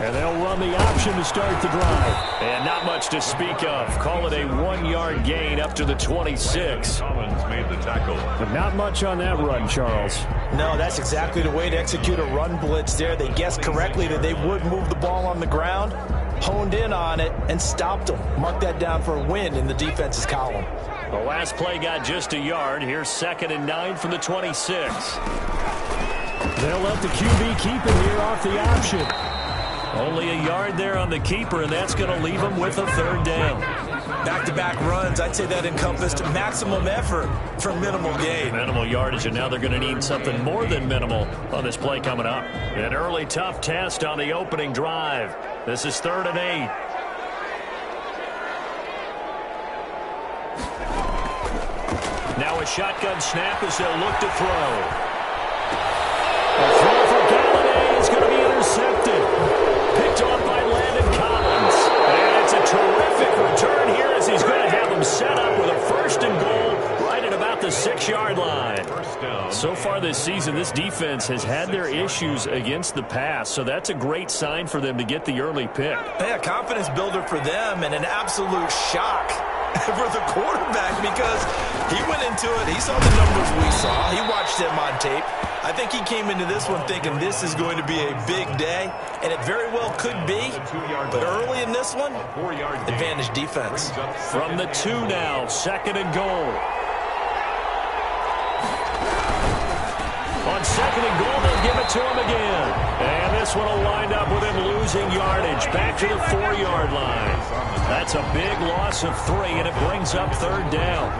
And they'll run the option to start the drive. And not much to speak of. Call it a 1-yard gain up to the 26. Collins made the tackle. But not much on that run, Charles. No, that's exactly the way to execute a run blitz there. They guessed correctly that they would move the ball on the ground, honed in on it, and stopped them. Mark that down for a win in the defense's column. The last play got just a yard. Here's 2nd and 9 from the 26. They'll let the QB keep it here off the option. Only a yard there on the keeper, and that's going to leave them with a 3rd down. Back-to-back runs, I'd say that encompassed maximum effort for minimal gain. Minimal yardage, and now they're going to need something more than minimal on this play coming up. An early tough test on the opening drive. This is 3rd and 8. Now a shotgun snap as they'll look to throw. A throw for Galladay is going to be intercepted. Picked off by Landon Collins. And it's a terrific return here as he's going to have them set up with a 1st and goal right at about the 6-yard line. So far this season, this defense has had their issues against the pass, so that's a great sign for them to get the early pick. Yeah, confidence builder for them and an absolute shock for the quarterback because he went into it. He saw the numbers we saw. He watched them on tape. I think he came into this one thinking this is going to be a big day, and it very well could be. But early in this one, advantage defense. From the 2 now, 2nd and goal. On 2nd and goal, they'll give it to him again. And this one will wind up with him losing yardage back to the 4-yard line. That's a big loss of 3, and it brings up 3rd down.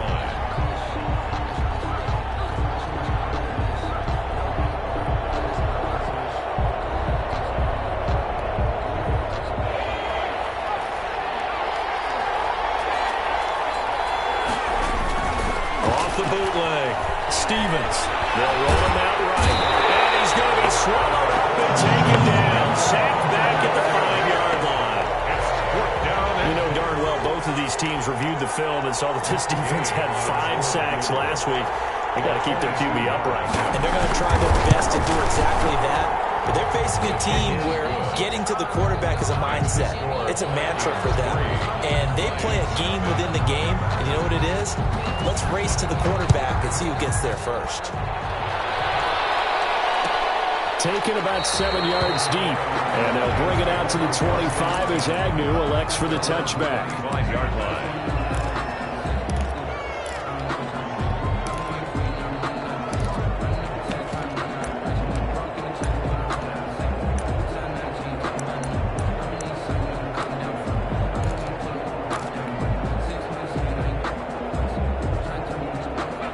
Off the bootleg, Stevens. They'll roll him out right. And he's going to be swallowed up and taken down. Sacked back at the 5-yard line. You know darn well both of these teams reviewed the film and saw that this defense had 5 sacks last week. They got to keep their QB upright. And they're going to try their best to do exactly that. But they're facing a team where getting to the quarterback is a mindset. It's a mantra for them. And they play a game within the game. And you know what it is? Let's race to the quarterback and see who gets there first. Taken about 7 yards deep. And they'll bring it out to the 25 as Agnew elects for the touchback. 5-yard line.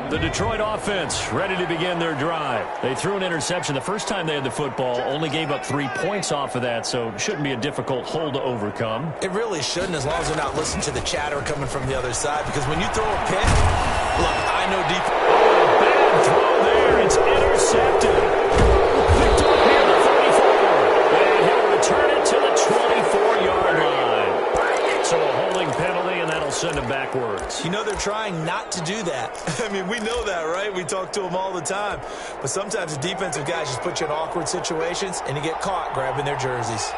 The Detroit offense ready to begin their drive. They threw an interception the first time they had the football, only gave up 3 points off of that, so it shouldn't be a difficult hole to overcome. It really shouldn't, as long as they're not listening to the chatter coming from the other side, because when you throw a pick, look, I know deep. Oh, bad throw there. It's intercepted. Picked up here at the 34. And he'll return it to the 24-yard line. So a holding penalty, and that'll send him backwards. You know they're trying not to do that. I mean, we know that, right? We talk to them all the time. But sometimes the defensive guys just put you in awkward situations, and you get caught grabbing their jerseys.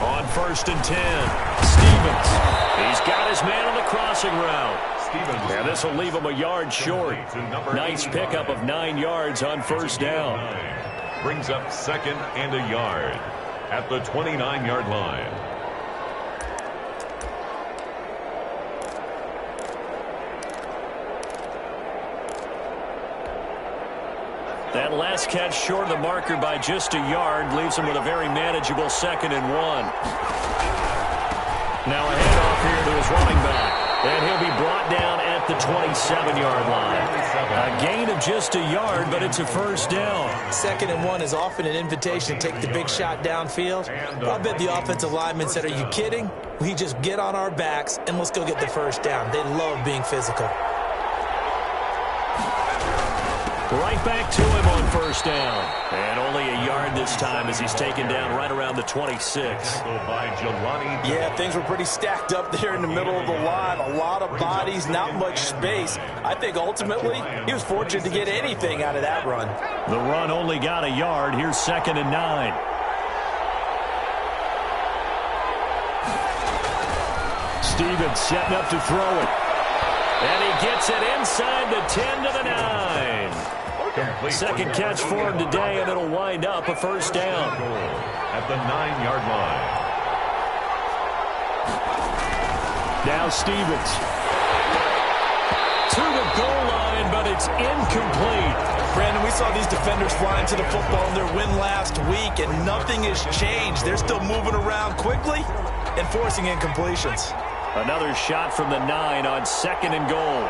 On 1st and 10, Stevens. He's got his man on the crossing route. And this will leave him a yard short. Nice pickup of 9 yards on 1st down. Brings up 2nd and a yard at the 29-yard line. That last catch short of the marker by just a yard leaves him with a very manageable 2nd and 1. Now a handoff here to his running back. And he'll be brought down at the 27-yard line. A gain of just a yard, but it's a 1st down. 2nd and 1 is often an invitation to take the big shot downfield. I bet the offensive lineman said, are you kidding? We just get on our backs and let's go get the 1st down. They love being physical. Right back to him on first down. And only a yard this time as he's taken down right around the 26. Yeah, things were pretty stacked up there in the middle of the line. A lot of bodies, not much space. I think ultimately he was fortunate to get anything out of that run. The run only got a yard. Here's 2nd and 9. Stevens setting up to throw it. And he gets it inside the 10 to the 9. Second catch for him today, and it'll wind up a first down. At the 9-yard line. Now Stevens. To the goal line, but it's incomplete. Brandon, we saw these defenders flying to the football in their win last week, and nothing has changed. They're still moving around quickly and forcing incompletions. Another shot from the 9 on 2nd and goal.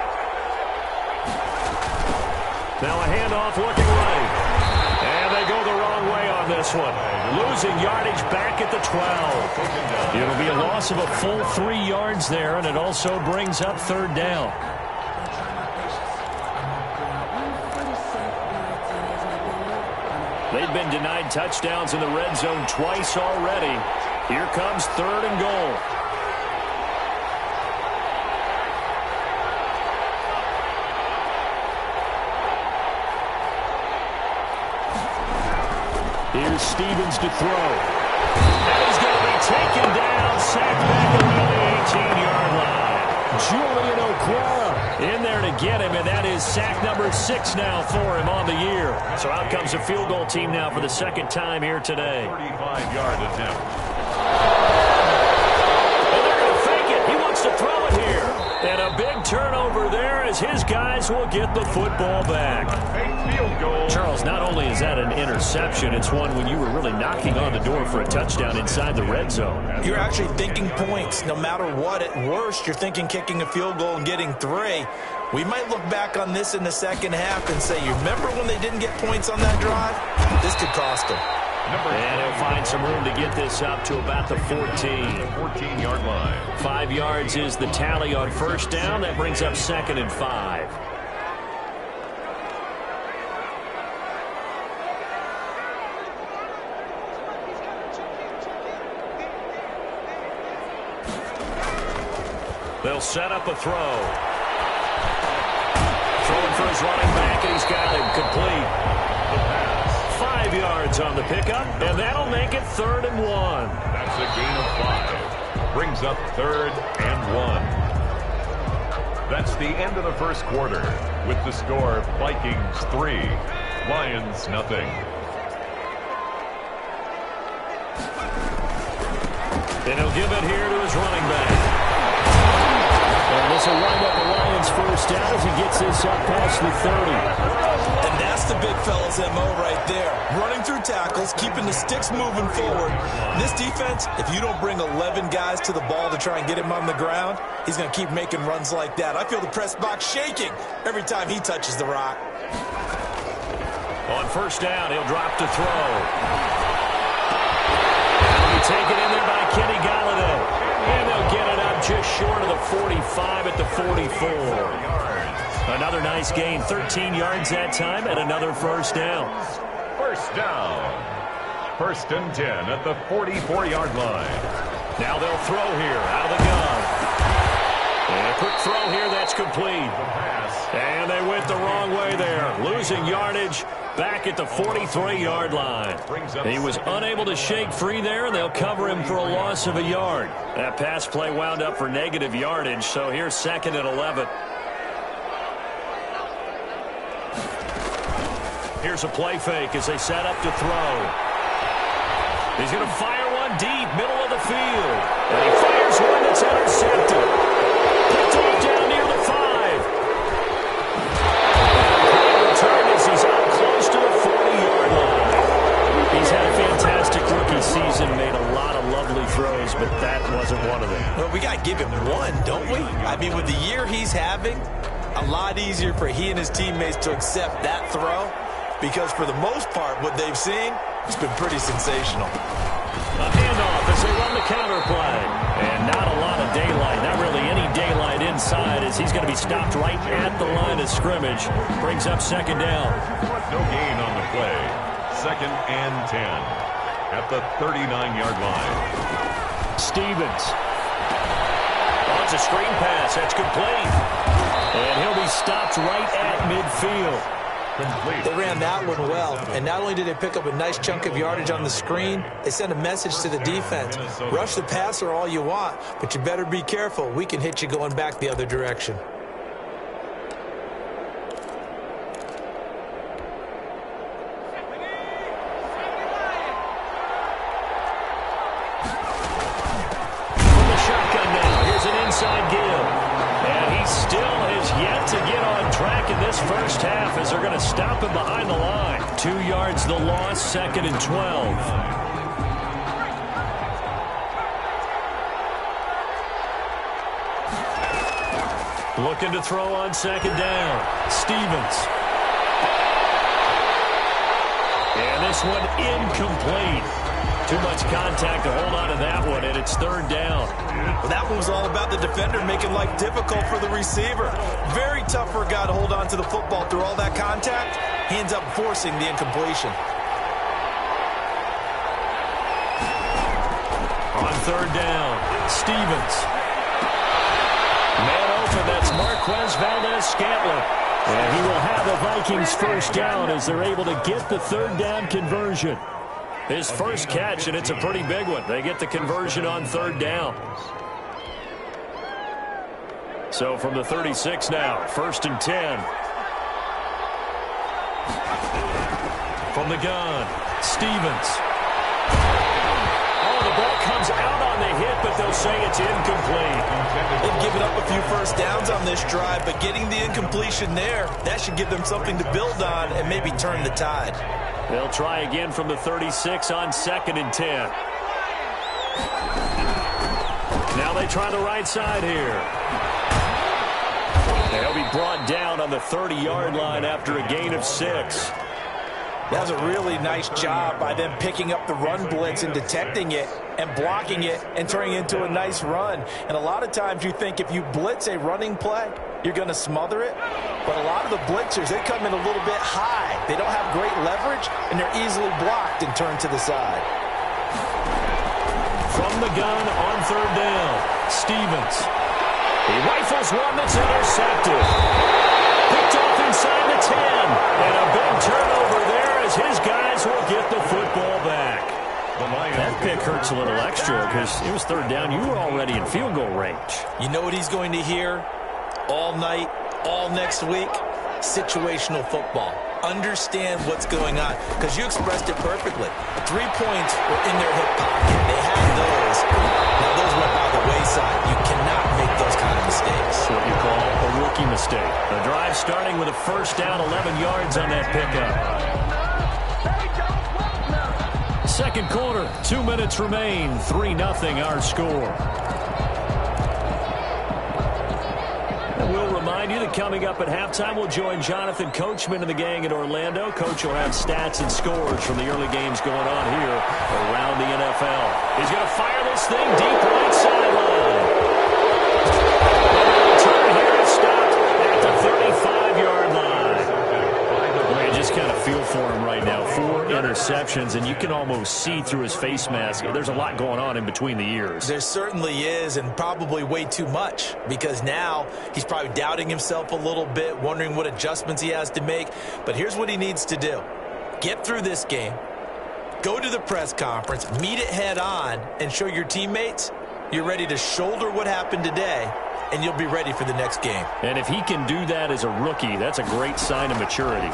Now a handoff looking right. And they go the wrong way on this one. Losing yardage back at the 12. It'll be a loss of a full 3 yards there, and it also brings up 3rd down. They've been denied touchdowns in the red zone twice already. Here comes 3rd and goal. Here's Stevens to throw. And he's going to be taken down, sacked back around the 18-yard line. Julian Okwara in there to get him, and that is sack number 6 now for him on the year. So out comes a field goal team now for the 2nd time here today. 35-yard attempt. And they're going to fake it. He wants to throw it here. And a big turnover there as his guys will get the football back. Field goal. Charles, not only is that an interception, it's one when you were really knocking on the door for a touchdown inside the red zone. You're actually thinking points no matter what. At worst, you're thinking kicking a field goal and getting 3. We might look back on this in the second half and say, you remember when they didn't get points on that drive? This could cost them. And he'll find some room to get this up to about the 14. 14-yard line. 5 yards is the tally on first down. That brings up 2nd and 5. They'll set up a throw. Throwing for his running back, and he's got him complete. 5 yards on the pickup, and that'll make it 3rd and 1. That's a gain of 5. Brings up 3rd and 1. That's the end of the first quarter with the score Vikings 3, Lions nothing. And he'll give it here to his running back. And this will wind up the Lions first down as he gets this up past the 30. And that's the big fella's MO right there. Running through tackles, keeping the sticks moving forward. This defense, if you don't bring 11 guys to the ball to try and get him on the ground, he's going to keep making runs like that. I feel the press box shaking every time he touches the rock. On first down, he'll drop to throw. He'll be taken in there by Kenny Galladay. And they'll get it up just short of the 45 at the 44. Another nice gain, 13 yards that time, and another first down. First down. 1st and 10 at the 44-yard line. Now they'll throw here out of the gun. And a quick throw here, that's complete. And they went the wrong way there, losing yardage back at the 43-yard line. He was unable to shake free there, and they'll cover him for a loss of a yard. That pass play wound up for negative yardage, so here's 2nd and 11. Here's a play fake as they set up to throw. He's going to fire one deep, middle of the field. And he fires one that's intercepted. Picked off down near the 5. And return as he's out close to the 40-yard line. He's had a fantastic rookie season, made a lot of lovely throws, but that wasn't one of them. Well, we got to give him one, don't we? I mean, with the year he's having, a lot easier for he and his teammates to accept that throw. Because for the most part, what they've seen, it's been pretty sensational. A handoff as they run the counter play. And not a lot of daylight, not really any daylight in inside as he's going to be stopped right at the line of scrimmage. Brings up second down. No gain on the play. 2nd and 10 at the 39-yard line. Stevens. Oh, it's a screen pass. That's complete. And he'll be stopped right at midfield. They ran that one well, and not only did they pick up a nice chunk of yardage on the screen, they sent a message to the defense. Rush the passer all you want, but you better be careful. We can hit you going back the other direction. From the shotgun now, here's an inside give. And he still has yet to get on track in this first half as they're going to stop him behind the line. 2 yards the loss, 2nd and 12. Looking to throw on second down. Stevens. And this one incomplete. Too much contact to hold on to that one, and it's 3rd down. Well, that one was all about the defender making life difficult for the receiver. Very tough for a guy to hold on to the football through all that contact. He ends up forcing the incompletion. On 3rd down, Stevens. Man open, that's Marquez Valdez-Scantling. And he will have the Vikings first down as they're able to get the 3rd down conversion. His first catch, and it's a pretty big one. They get the conversion on 3rd down. So from the 36 now, 1st and 10. From the gun, Stevens. Oh, the ball comes out on the hit, but they'll say it's incomplete. They've given up a few first downs on this drive, but getting the incompletion there, that should give them something to build on and maybe turn the tide. They'll try again from the 36 on 2nd and 10. Now they try the right side here. They'll be brought down on the 30-yard line after a gain of 6. That was a really nice job by them picking up the run blitz and detecting it and blocking it and turning it into a nice run. And a lot of times you think if you blitz a running play, you're going to smother it. But a lot of the blitzers, they come in a little bit high. They don't have great leverage, and they're easily blocked and turned to the side. From the gun on 3rd down, Stevens. He rifles one that's intercepted. Picked off inside the 10. And a big turnover there as his guys will get the football back. That pick hurts a little extra because it was 3rd down. You were already in field goal range. You know what he's going to hear all night, all next week? Situational football. Understand what's going on, because you expressed it perfectly. 3 points were in their hip pocket. They had those. Now those went by the wayside. You cannot make those kind of mistakes. What you call a rookie mistake. The drive starting with a first down, 11 yards on that pickup. 2nd quarter, 2 minutes remain, 3-0 our score. And we'll remind you that coming up at halftime, we'll join Jonathan Coachman and the gang in Orlando. Coach will have stats and scores from the early games going on here around the NFL. He's going to fire this thing deep right sideline. And the return here is stopped at the 35-yard line. Well, you just kind of feel for him right now. 4 interceptions, and you can almost see through his face mask. There's a lot going on in between the ears. There certainly is, and probably way too much, because now he's probably doubting himself a little bit, wondering what adjustments he has to make. But here's what he needs to do. Get through this game, go to the press conference, meet it head on, and show your teammates you're ready to shoulder what happened today, and you'll be ready for the next game. And if he can do that as a rookie, that's a great sign of maturity.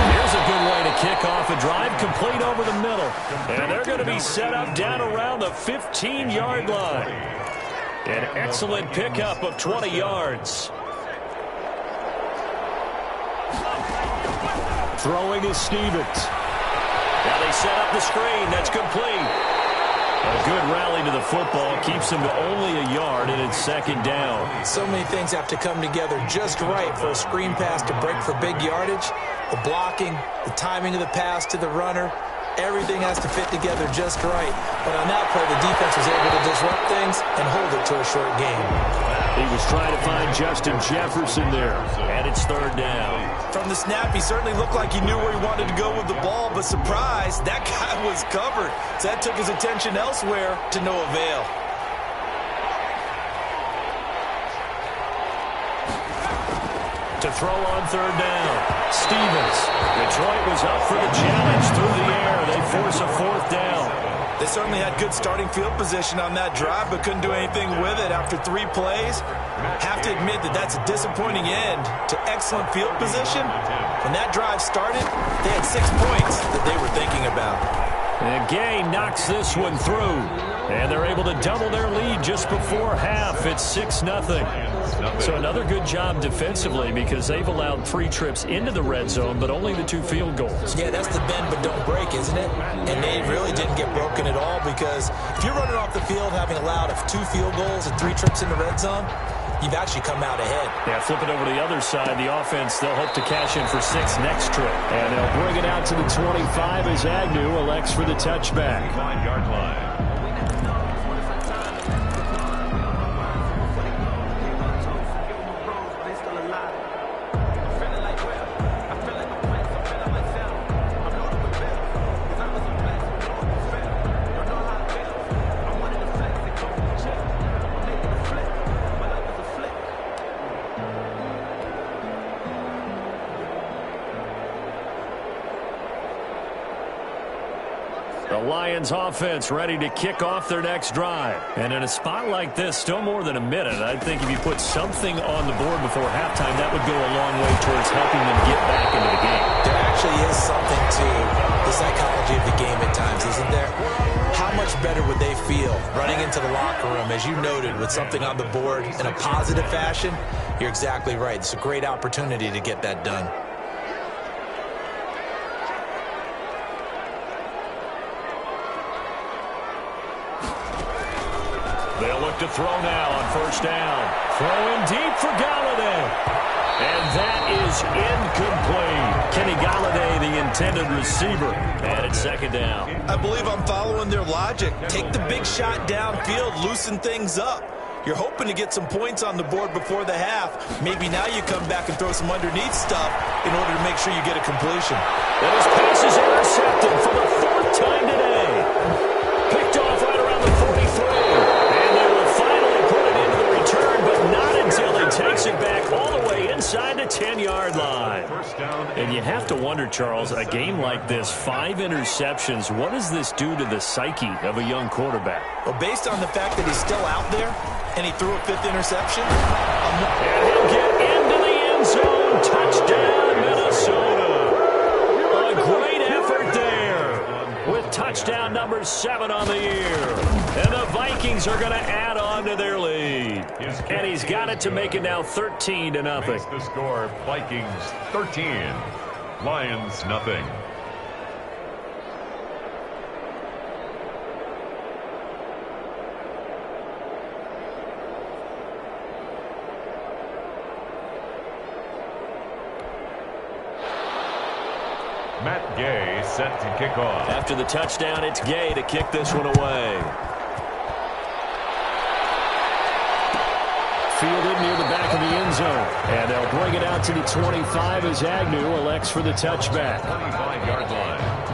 Here's a good way to kick off a drive, complete over the middle. And they're going to be set up down around the 15-yard line. An excellent pickup of 20 yards. Throwing is Stevens. Now they set up the screen. That's complete. A good rally to the football keeps him to only a yard, and it's 2nd down. So many things have to come together just right for a screen pass to break for big yardage. The blocking, the timing of the pass to the runner, everything has to fit together just right. But on that play, the defense was able to just disrupt things and hold it to a short game. He was trying to find Justin Jefferson there, and it's third down. From the snap, he certainly looked like he knew where he wanted to go with the ball, but surprise, that guy was covered. So that took his attention elsewhere to no avail. To throw on third down, Stevens. Detroit was up for the challenge through the air. They force a fourth down. They certainly had good starting field position on that drive, but couldn't do anything with it after 3 plays. Have to admit that that's a disappointing end to excellent field position. When that drive started, they had 6 points that they were thinking about. And Gay knocks this one through. And they're able to double their lead just before half. It's 6-0. So another good job defensively because they've allowed 3 trips into the red zone, but only the 2 field goals. Yeah, that's the bend but don't break, isn't it? And they really didn't get broken at all because if you're running off the field having allowed 2 field goals and 3 trips in the red zone, you've actually come out ahead. Yeah, flip it over to the other side. The offense, they'll hope to cash in for 6 next trip. And they'll bring it out to the 25 as Agnew elects for the touchback. 5-yard line. Lions offense ready to kick off their next drive. And in a spot like this, still more than a minute, I think if you put something on the board before halftime, that would go a long way towards helping them get back into the game. There actually is something to the psychology of the game at times, isn't there? How much better would they feel running into the locker room, as you noted, with something on the board in a positive fashion? You're exactly right. It's a great opportunity to get that done. They'll look to throw now on first down. Throwing deep for Galladay. And that is incomplete. Kenny Galladay, the intended receiver. And it's second down. I believe I'm following their logic. Take the big shot downfield, loosen things up. You're hoping to get some points on the board before the half. Maybe now you come back and throw some underneath stuff in order to make sure you get a completion. And his pass is intercepted for the 4th time today. Picked off right around the 43. But not until he takes it back all the way inside the 10-yard line. And you have to wonder, Charles, a game like this, 5 interceptions, what does this do to the psyche of a young quarterback? Well, based on the fact that he's still out there and he threw a 5th interception. And he'll get into the end zone. Touchdown, Minnesota. A great effort there with touchdown number 7 on the year. And the Vikings are going to add on to their lead. And he's got it to make it now 13-0. Makes the score Vikings 13, Lions nothing. Matt Gay set to kick off. After the touchdown, it's Gay to kick this one away. Fielded near the back of the end zone. And they'll bring it out to the 25 as Agnew elects for the touchback. 25-yard line.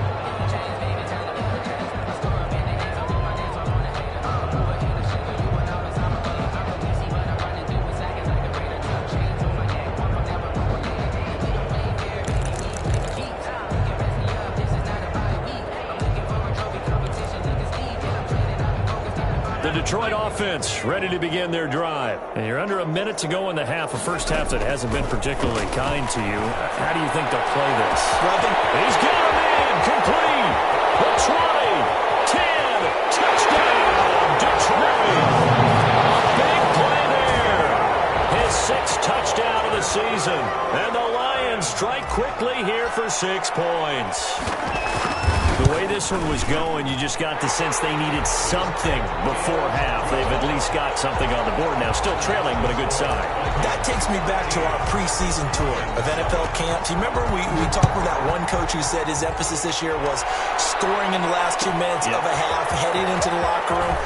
The Detroit offense ready to begin their drive. And you're under a minute to go in the half, a first half that hasn't been particularly kind to you. How do you think they'll play this? Well, I think he's got a man complete. The 20, 10, touchdown, Detroit. A big play there. His 6th touchdown of the season. And the Lions strike quickly here for 6 points. The way this one was going, you just got the sense they needed something before half. They've at least got something on the board now. Still trailing, but a good sign. That takes me back to our preseason tour of NFL camps. You remember we talked with that one coach who said his emphasis this year was scoring in the last 2 minutes of a half, heading into the locker room.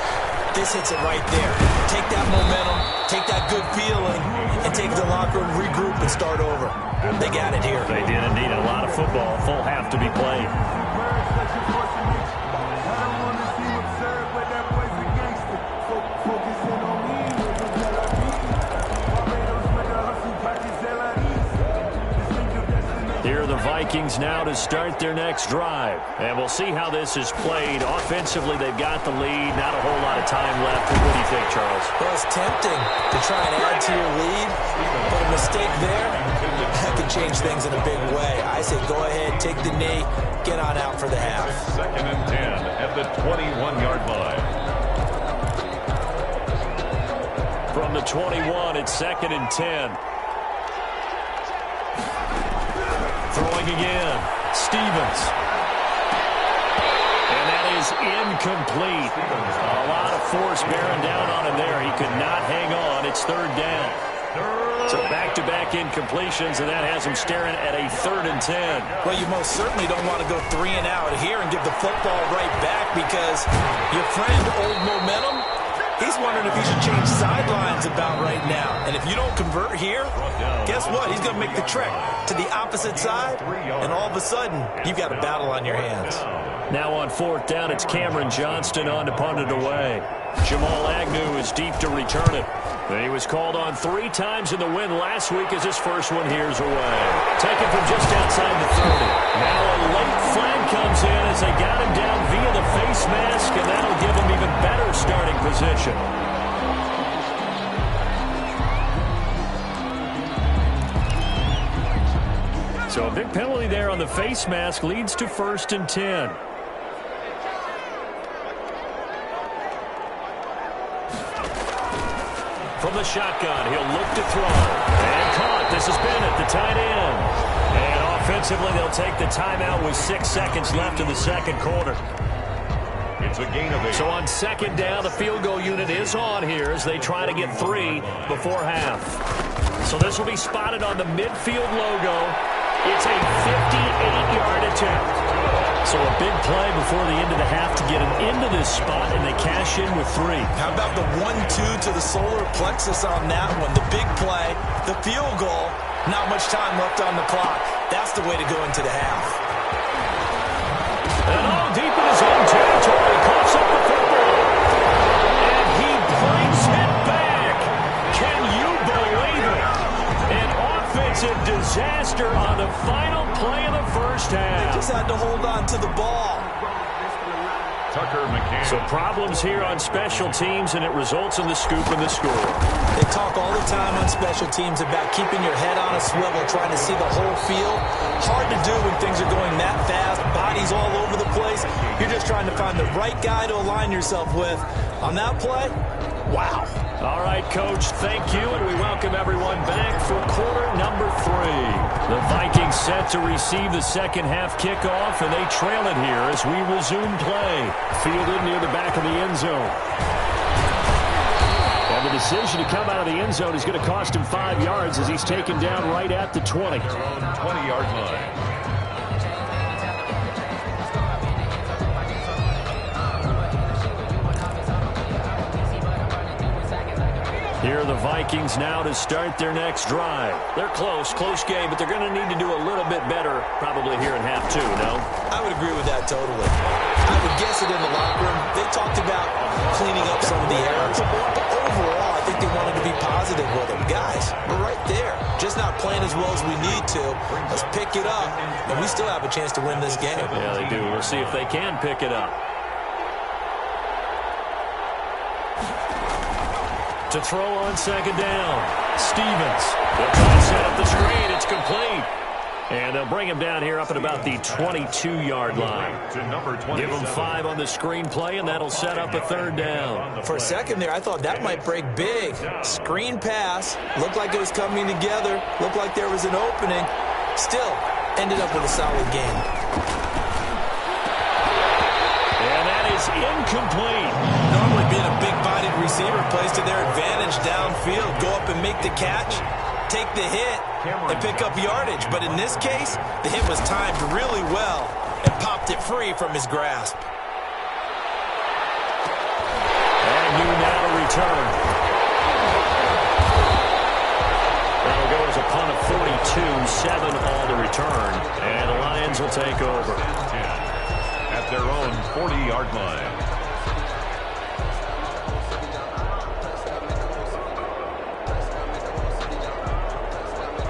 This hits it right there. Take that momentum, take that good feeling, and take the locker room, regroup, and start over. They got it here. They did indeed. A lot of football, full half to be played. Here are the Vikings now to start their next drive. And we'll see how this is played. Offensively, they've got the lead. Not a whole lot of time left. What do you think, Charles? Well, it's tempting to try and add to your lead, but a mistake there, that can change things in a big way. I say go ahead, take the knee, get on out for the half. 2nd and 10 at the 21-yard line. From the 21, it's 2nd and 10. Throwing again, Stevens. And that is incomplete. A lot of force bearing down on him there. He could not hang on. It's 3rd down. So back-to-back incompletions, and that has him staring at a 3rd and 10. Well, you most certainly don't want to go 3 and out here and give the football right back because your friend, Old Momentum, he's wondering if he should change sidelines about right now. And if you don't convert here, guess what? He's going to make the trek to the opposite side, and all of a sudden, you've got a battle on your hands. Now on 4th down, it's Cameron Johnston on to punt it away. Jamal Agnew is deep to return it. He was called on 3 times in the win last week as his first one here's away. Taken from just outside the 30. Now a late flag comes in as they got him down via the face mask, and that'll give him even better starting position. So a big penalty there on the face mask leads to 1st and 10. From the shotgun, he'll look to throw. And caught. This is Bennett, the tight end. And offensively, they'll take the timeout with 6 seconds left in the 2nd quarter. It's a gain of 8. So on 2nd down, the field goal unit is on here as they try to get 3 before half. So this will be spotted on the midfield logo. It's a 58-yard attempt. So a big play before the end of the half to get him into this spot, and they cash in with 3. How about the 1-2 to the solar plexus on that one? The big play, the field goal, not much time left on the clock. That's the way to go into the half. And all deep in his own territory, coughs up the football. And he brings it back. Can you believe it? An offensive disaster on the final play of the first half. They just had to hold on to the ball. Tucker McCann. So problems here on special teams, and it results in the scoop and the score. They talk all the time on special teams about keeping your head on a swivel, trying to see the whole field. Hard to do when things are going that fast, bodies all over the place. You're just trying to find the right guy to align yourself with. On that play, wow. All right, Coach, thank you, and we welcome everyone back for quarter number 3. The Vikings set to receive the 2nd half kickoff, and they trail it here as we resume play. Fielded near the back of the end zone. And the decision to come out of the end zone is going to cost him 5 yards as he's taken down right at the 20. 20-yard line. Here are the Vikings now to start their next drive. They're close game, but they're going to need to do a little bit better probably here in half 2, no? I would agree with that totally. I would guess it in the locker room. They talked about cleaning up some of the errors, but overall, I think they wanted to be positive with them. Guys, we're right there. Just not playing as well as we need to. Let's pick it up, and we still have a chance to win this game. Yeah, they do. We'll see if they can pick it up. To throw on 2nd down, Stevens. They'll try to set up the screen. It's complete. And they'll bring him down here up at about the 22-yard line. Give him 5 on the screen play, and that'll set up a 3rd down. For a second there, I thought that might break big. Screen pass. Looked like it was coming together. Looked like there was an opening. Still, ended up with a solid game. And that is incomplete. Normally being a big-bodied receiver plays to their advantage downfield. Go up and make the catch, take the hit, and pick up yardage. But in this case, the hit was timed really well and popped it free from his grasp. Agnew 7 all to return. And the Lions will take over. 10 at their own 40-yard line.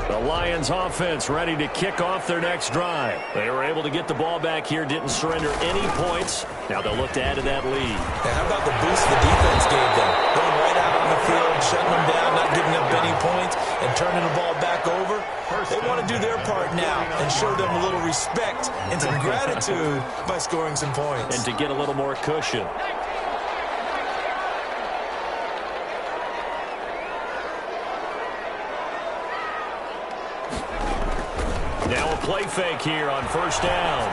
The Lions offense ready to kick off their next drive. They were able to get the ball back here, didn't surrender any points. Now they'll look to add to that lead. And how about the boost the defense gave them? Going right out on the field, shutting them down, not giving up any points, and turning the ball back over. They want to do their part now and show them a little respect and some gratitude by scoring some points. And to get a little more cushion. Now a play fake here on first down.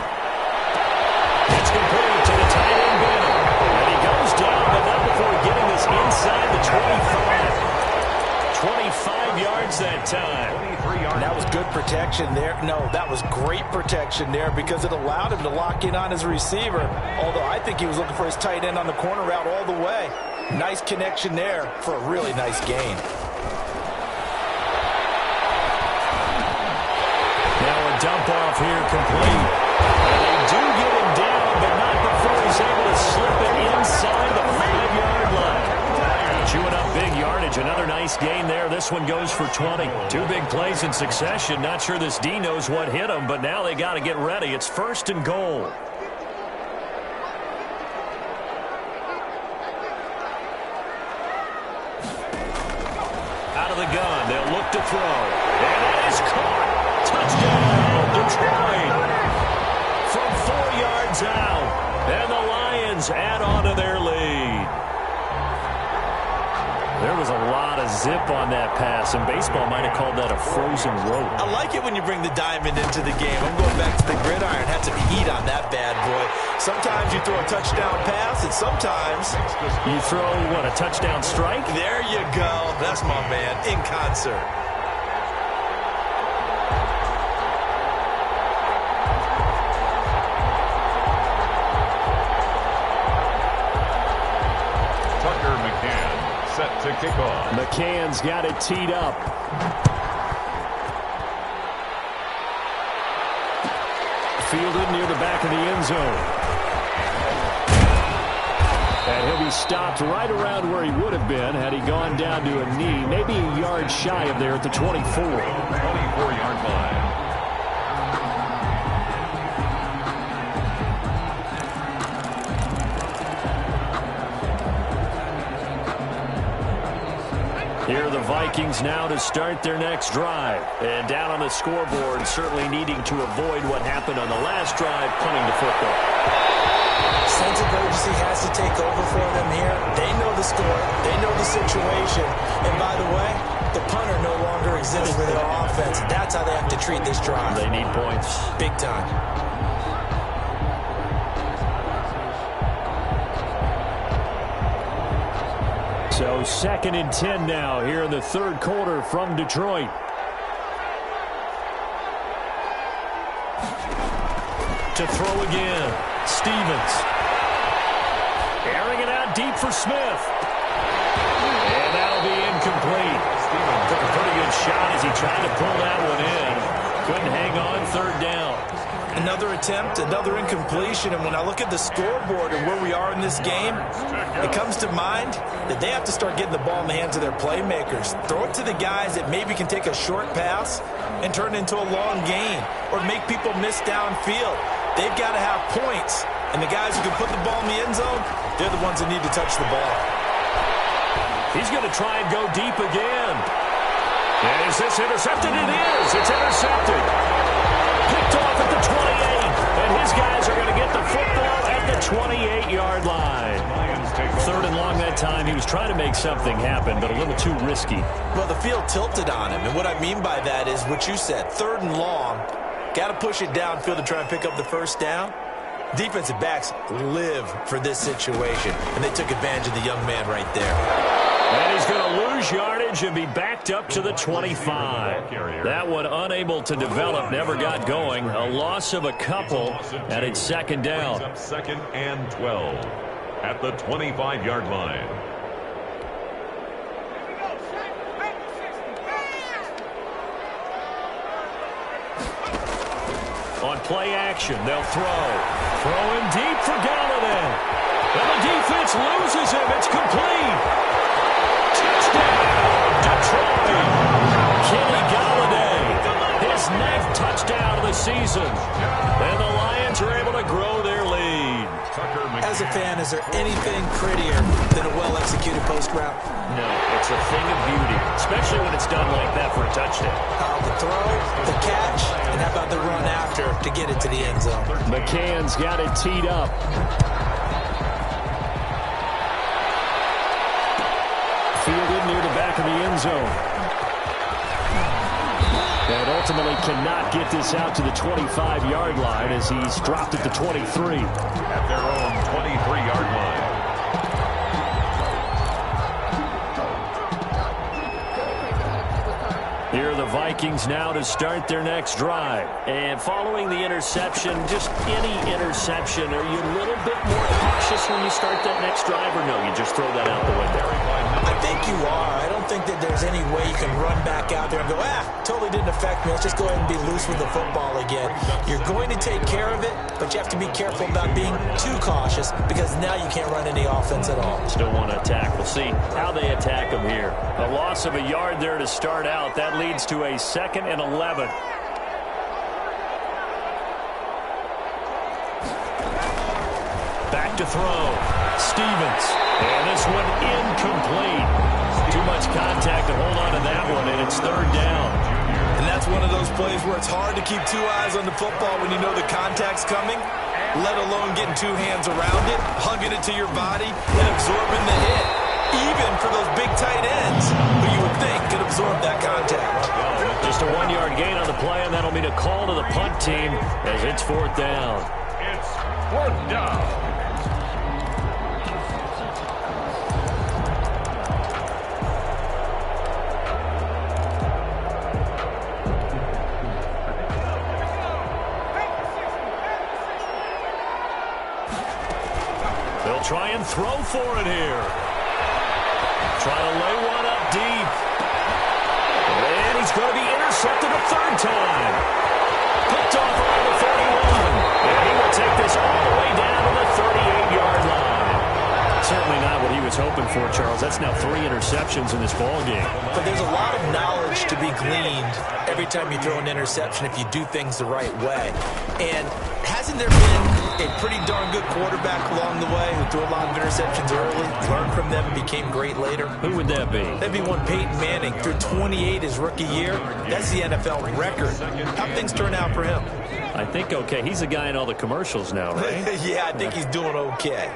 It's complete to the tight end, Bennett. And he goes down, but not before getting this inside the 25. 25 yards that time. And that was good protection there. No, that was great protection there because it allowed him to lock in on his receiver. Although I think he was looking for his tight end on the corner route all the way. Nice connection there for a really nice gain. Dump off here complete. And they do get him down, but not before he's able to slip it inside the 5-yard line. Chewing up big yardage. Another nice gain there. This one goes for 20. 2 big plays in succession. Not sure this D knows what hit him, but now they got to get ready. It's 1st and goal. Out of the gun. They'll look to throw. And that is caught. Touchdown, Detroit. From 4 yards out. And the Lions add on to their lead. There was a lot of zip on that pass, and baseball might have called that a frozen rope. I like it when you bring the diamond into the game. I'm going back to the gridiron. Had some heat on that bad boy. Sometimes you throw a touchdown pass, and sometimes you throw, what, a touchdown strike? There you go. That's my man, in concert. Set to kick off. McCann's got it teed up. Fielded near the back of the end zone. And he'll be stopped right around where he would have been had he gone down to a knee, maybe a yard shy of there at the 24. 24-yard line. Here are the Vikings now to start their next drive. And down on the scoreboard, certainly needing to avoid what happened on the last drive, punting the football. Sense of urgency has to take over for them here. They know the score. They know the situation. And by the way, the punter no longer exists for their offense. That's how they have to treat this drive. They need points. Big time. So 2nd and 10 now here in the 3rd quarter from Detroit. To throw again. Stevens. Airing it out deep for Smith. And that'll be incomplete. Stevens took a pretty good shot as he tried to pull that one in. Couldn't hang on 3rd down. Another attempt, another incompletion, and when I look at the scoreboard and where we are in this game, it comes to mind that they have to start getting the ball in the hands of their playmakers. Throw it to the guys that maybe can take a short pass and turn it into a long gain or make people miss downfield. They've got to have points, and the guys who can put the ball in the end zone, they're the ones that need to touch the ball. He's going to try and go deep again. And is this intercepted? It is. It's intercepted. Picked off at the 28, and his guys are going to get the football at the 28-yard line. 3rd and long that time. He was trying to make something happen, but a little too risky. Well, the field tilted on him, and what I mean by that is what you said. 3rd and long, got to push it downfield to try and pick up the first down. Defensive backs live for this situation, and they took advantage of the young man right there. And he's going to lose yardage and be backed up to the 25. That one unable to develop, never got going. A loss of a couple, and it's 2nd down. 2nd and 12 at the 25-yard line. play action. They'll throw. Throwing deep for Galladay. And the defense loses him. It's complete. Touchdown, Detroit. Kenny Galladay. His 9th touchdown of the season. And the Lions are able to grow their lead. As a fan, is there anything prettier than a well-executed post route? No, it's a thing of beauty, especially when it's done like that for a touchdown. The throw, the catch, and how about the run after to get it to the end zone? McCann's got it teed up. Fielded near the back of the end zone. And ultimately cannot get this out to the 25-yard line as he's dropped at the 23. At their own 23-yard line. Here are the Vikings now to start their next drive. And following the interception, just any interception, are you a little bit more cautious when you start that next drive, or no, you just throw that out the window? I think you are. I don't think that there's any way you can run back out there and go, totally didn't affect me. Let's just go ahead and be loose with the football again. You're going to take care of it, but you have to be careful about being too cautious because now you can't run any offense at all. Still want to attack. We'll see how they attack them here. A loss of a yard there to start out. That leads to a 2nd and 11. Back to throw. Stevens. And this one incomplete. Too much contact to hold on to that one, and it's 3rd down. And that's one of those plays where it's hard to keep 2 eyes on the football when you know the contact's coming, let alone getting 2 hands around it, hugging it to your body, and absorbing the hit. Even for those big tight ends who you would think could absorb that contact. Just a 1-yard gain on the play, and that'll mean a call to the punt team as it's 4th down. It's 4th down. They'll try and throw for it here. Try to lay one up deep. And he's going to be intercepted a 3rd time. Picked off around the 41. And he will take this all the way down to the 38-yard line. Certainly not what he was hoping for, Charles. That's now 3 interceptions in this ballgame. But there's a lot of knowledge to be gleaned every time you throw an interception if you do things the right way. And hasn't there been a pretty darn good quarterback along the way who threw a lot of interceptions early, learned from them, and became great later? Who would that be? That'd be one Peyton Manning. Threw 28 his rookie year. That's the NFL record. How'd things turn out for him? I think okay. He's the guy in all the commercials now, right? Yeah, I think he's doing okay.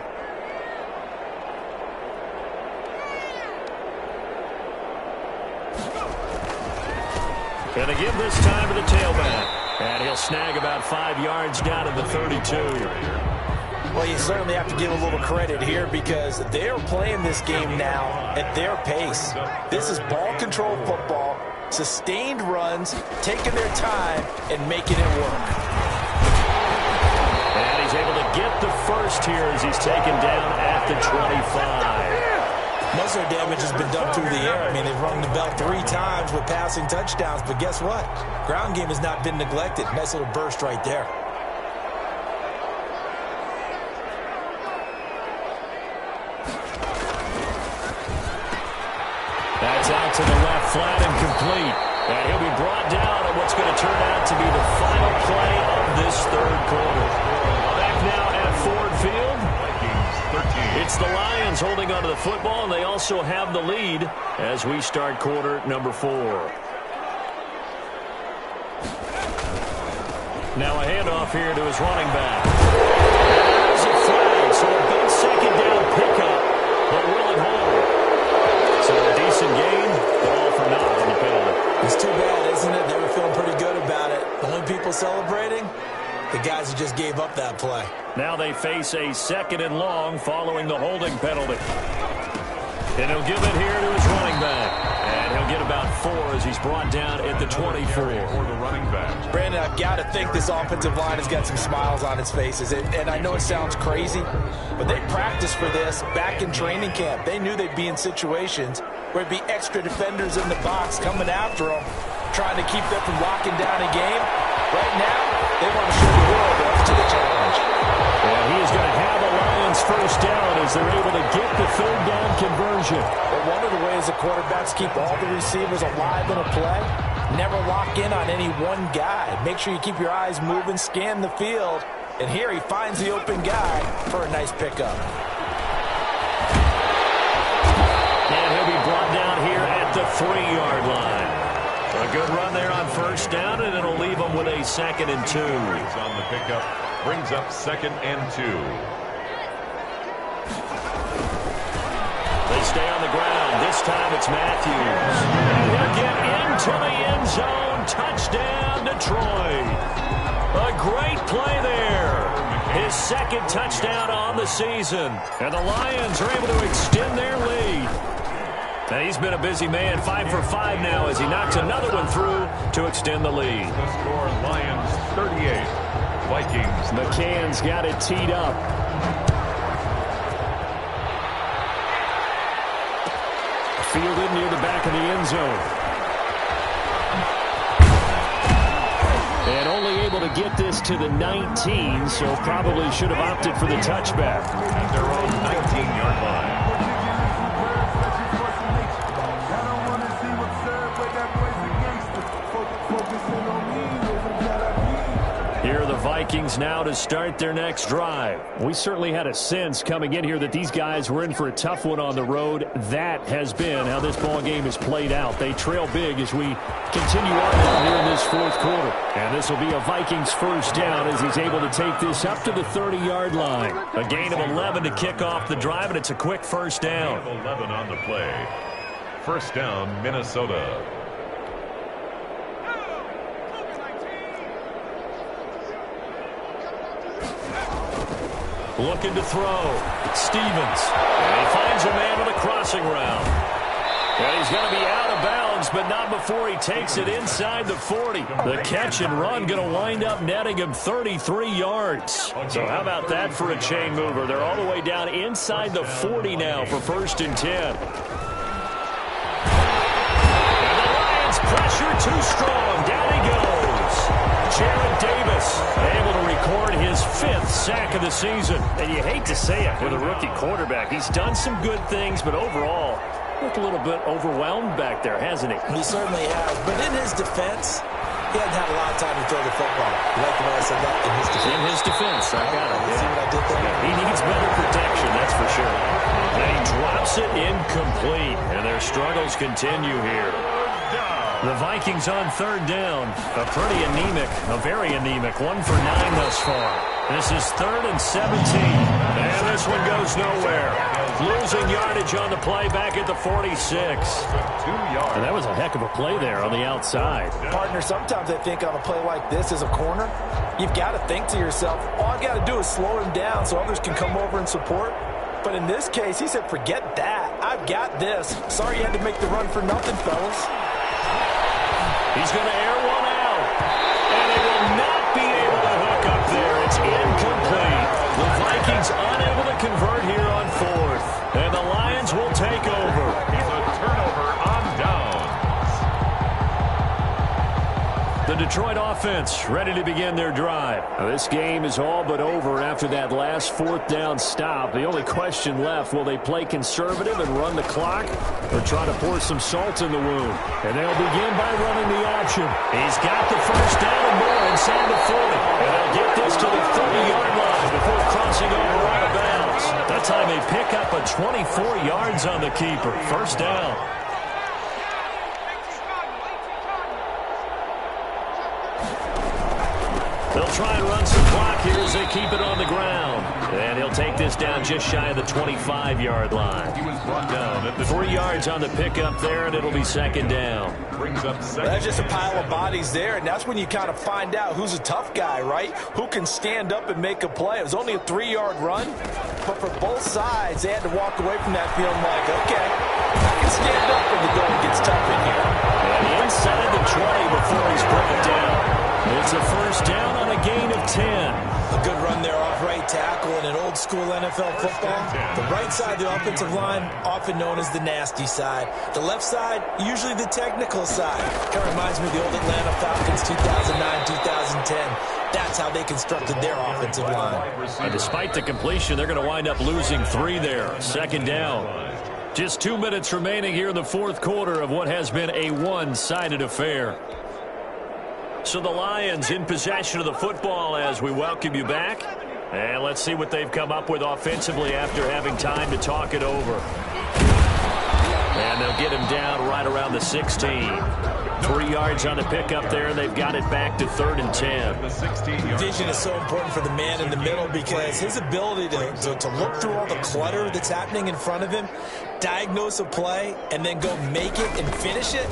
Going to give this time to the tailback. And he'll snag about 5 yards down to the 32. Well, you certainly have to give a little credit here because they're playing this game now at their pace. This is ball control football, sustained runs, taking their time, and making it work. And he's able to get the first here as he's taken down at the 25. Most of their damage has been done through the air. I mean, they've rung the bell 3 times with passing touchdowns, but guess what? Ground game has not been neglected. Nice little burst right there. That's out to the left, flat and complete. And he'll be brought down on what's going to turn out to be the final play of this 3rd quarter. Back now at Ford Field. It's the Lions holding onto the football, and they also have the lead as we start quarter number 4. Now a handoff here to his running back. There's a flag, so a big 2nd down pickup, but will it hold? So a decent gain, but all for naught on the penalty. It's too bad, isn't it? They were feeling pretty good about it. The only people celebrating? The guys who just gave up that play. Now they face a 2nd and long following the holding penalty. And he'll give it here to his running back. And he'll get about 4 as he's brought down at the 24. For the running back. Brandon, I've got to think this offensive line has got some smiles on its faces. And I know it sounds crazy, but they practiced for this back in training camp. They knew they'd be in situations where it'd be extra defenders in the box coming after them, trying to keep them from locking down a game. Right now, They want to show the world they're up to the challenge. And he is going to have a Lions first down as they're able to get the third down conversion. Well, one of the ways the quarterbacks keep all the receivers alive in a play, never lock in on any one guy. Make sure you keep your eyes moving, scan the field. And here he finds the open guy for a nice pickup. And he'll be brought down here at the 3-yard line. A good run there on first down, and it'll leave them with a 2nd and 2. On the pickup, brings up 2nd and 2. They stay on the ground. This time it's Matthews. And he'll get into the end zone. Touchdown, Detroit. A great play there. His 2nd touchdown on the season. And the Lions are able to extend their lead. And he's been a busy man, 5 for 5 now as he knocks another one through to extend the lead. The score, Lions 38, Vikings. McCann's got it teed up. Fielded near the back of the end zone. And only able to get this to the 19, so probably should have opted for the touchback. At their own 19-yard line. Here are the Vikings now to start their next drive. We certainly had a sense coming in here that these guys were in for a tough one on the road. That has been how this ball game has played out. They trail big as we continue on here in this 4th quarter. And this will be a Vikings first down as he's able to take this up to the 30-yard line. A gain of 11 to kick off the drive, and it's a quick first down. 11 on the play. First down, Minnesota. Looking to throw. Stevens. And he finds a man with a crossing route. And he's going to be out of bounds, but not before he takes it inside the 40. The catch and run going to wind up netting him 33 yards. So how about that for a chain mover? They're all the way down inside the 40 now for 1st and 10. And the Lions pressure too strong. Down he goes. Jared Davis able to record his 5th sack of the season. And you hate to say it with a rookie quarterback. He's done some good things, but overall, looked a little bit overwhelmed back there, hasn't he? He certainly has. But in his defense, he hadn't had a lot of time to throw the football. You like the way I said that? In his defense. In his defense, I got it. See what I did there? Yeah, he needs better protection, that's for sure. And he drops it incomplete, and their struggles continue here. The Vikings on 3rd down. A pretty anemic, a very anemic 1 for 9 thus far. This is 3rd and 17. And this one goes nowhere. Losing yardage on the play back at the 46. 2 yards. And that was a heck of a play there on the outside. Partner, sometimes I think on a play like this as a corner, you've got to think to yourself, all I've got to do is slow him down so others can come over and support. But in this case, he said, forget that. I've got this. Sorry you had to make the run for nothing, fellas. He's going to air one out. And they will not be able to hook up there. It's incomplete. The Vikings unable to convert here on 4th. And the Lions will take over. It's a turnover on downs. The Detroit offense ready to begin their drive. Now, this game is all but over after that last 4th down stop. The only question left, will they play conservative and run the clock or try to pour some salt in the wound? And they'll begin by running the option. He's got the first down and more inside the 40. And they'll get this to the 30-yard line before crossing over out of bounds. That time they pick up a 24 yards on the keeper. First down. They'll try and run some clock here as they keep it on the ground. And he'll take this down just shy of the 25-yard line. He was brought down at the 3 yards on the pickup there, and it'll be 2nd down. Brings up 2nd. That's just a pile of bodies there, and that's when you kind of find out who's a tough guy, right? Who can stand up and make a play. It was only a 3-yard run, but for both sides, they had to walk away from that feeling like, okay, I can stand up when the going gets tough in here. And inside the 20 before he's brought down. It's a first down on a gain of 10. Good run there off right tackle in an old school NFL football. The right side of the offensive line, often known as the nasty side. The left side, usually the technical side. Kind of reminds me of the old Atlanta Falcons 2009, 2010. That's how they constructed their offensive line. And despite the completion, they're going to wind up losing 3 there. 2nd down. Just 2 minutes remaining here in the 4th quarter of what has been a one-sided affair. So the Lions in possession of the football as we welcome you back. And let's see what they've come up with offensively after having time to talk it over. And they'll get him down right around the 16. 3 yards on the pickup there, and they've got it back to 3rd and 10. Vision is so important for the man in the middle because his ability to look through all the clutter that's happening in front of him, diagnose a play, and then go make it and finish it,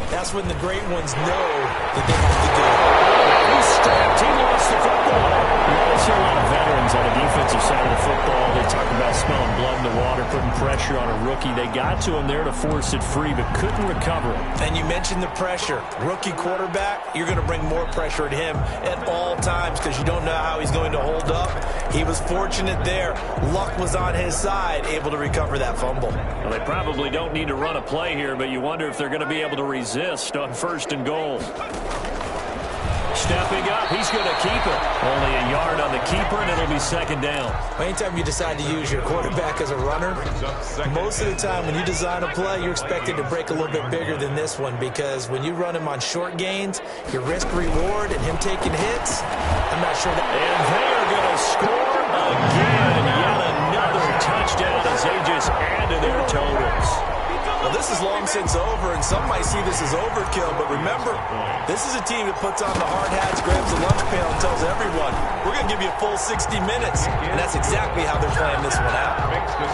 that's when the great ones know that they have to do it. He's strapped. He lost the football. You see a lot of veterans on the defensive side of the football. They talk about smelling blood in the water, putting pressure on a rookie. They got to him there to force it free, but couldn't recover it. And you mentioned the pressure. Rookie quarterback, you're going to bring more pressure at him at all times because you don't know how he's going to hold up. He was fortunate there. Luck was on his side, able to recover that fumble. Well, they probably don't need to run a play here, but you wonder if they're going to be able to resist on 1st and goal. Stepping up, he's going to keep it. Only a yard on the keeper, and it'll be 2nd down. Anytime you decide to use your quarterback as a runner, most of the time when you design a play, you're expected to break a little bit bigger than this one because when you run him on short gains, your risk-reward and him taking hits, I'm not sure that... And they are going to score again. Yet another touchdown as they just add to their totals. Well, this is long since over, and some might see this as overkill, but remember, this is a team that puts on the hard hats, grabs the lunch pail, and tells everyone, we're going to give you a full 60 minutes, and that's exactly how they're playing this one out.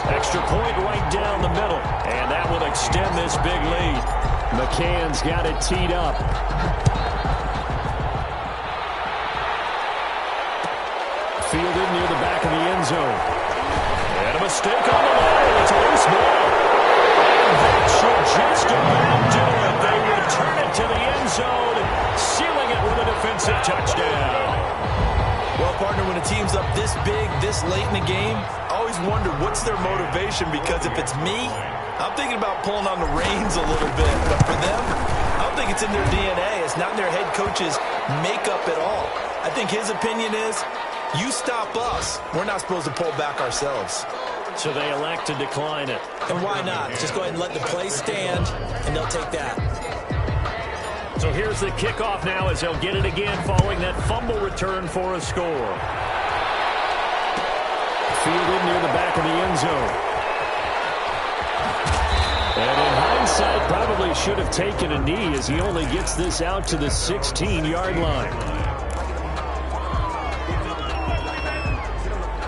Extra point right down the middle, and that will extend this big lead. McCann's got it teed up. Fielded near the back of the end zone. And a mistake on the line. It's a loose ball. That should just about do it. They return it to the end zone, sealing it with a defensive touchdown. Well, partner, when a team's up this big, this late in the game, I always wonder what's their motivation because if it's me, I'm thinking about pulling on the reins a little bit. But for them, I don't think it's in their DNA. It's not in their head coach's makeup at all. I think his opinion is, you stop us. We're not supposed to pull back ourselves. So they elect to decline it. And why not? Just go ahead and let the play stand, and they'll take that. So here's the kickoff now as they'll get it again following that fumble return for a score. Fielded near the back of the end zone. And in hindsight, probably should have taken a knee as he only gets this out to the 16-yard line.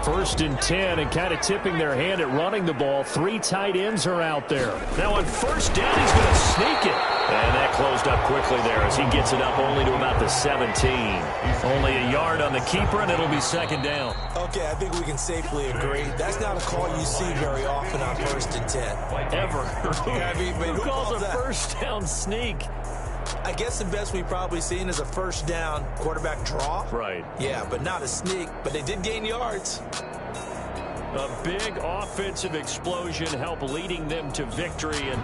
1st and 10, and kind of tipping their hand at running the ball. 3 tight ends are out there. Now on 1st down, he's going to sneak it. And that closed up quickly there as he gets it up only to about the 17. Only a yard on the keeper, and it'll be 2nd down. Okay, I think we can safely agree. That's not a call you see very often on 1st and 10. Ever. Who calls a 1st down sneak? I guess the best we've probably seen is a 1st down quarterback draw. Right. Yeah, but not a sneak. But they did gain yards. A big offensive explosion help leading them to victory. And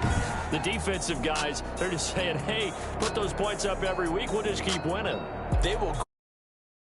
the defensive guys, they're just saying, hey, put those points up every week. We'll just keep winning. They will.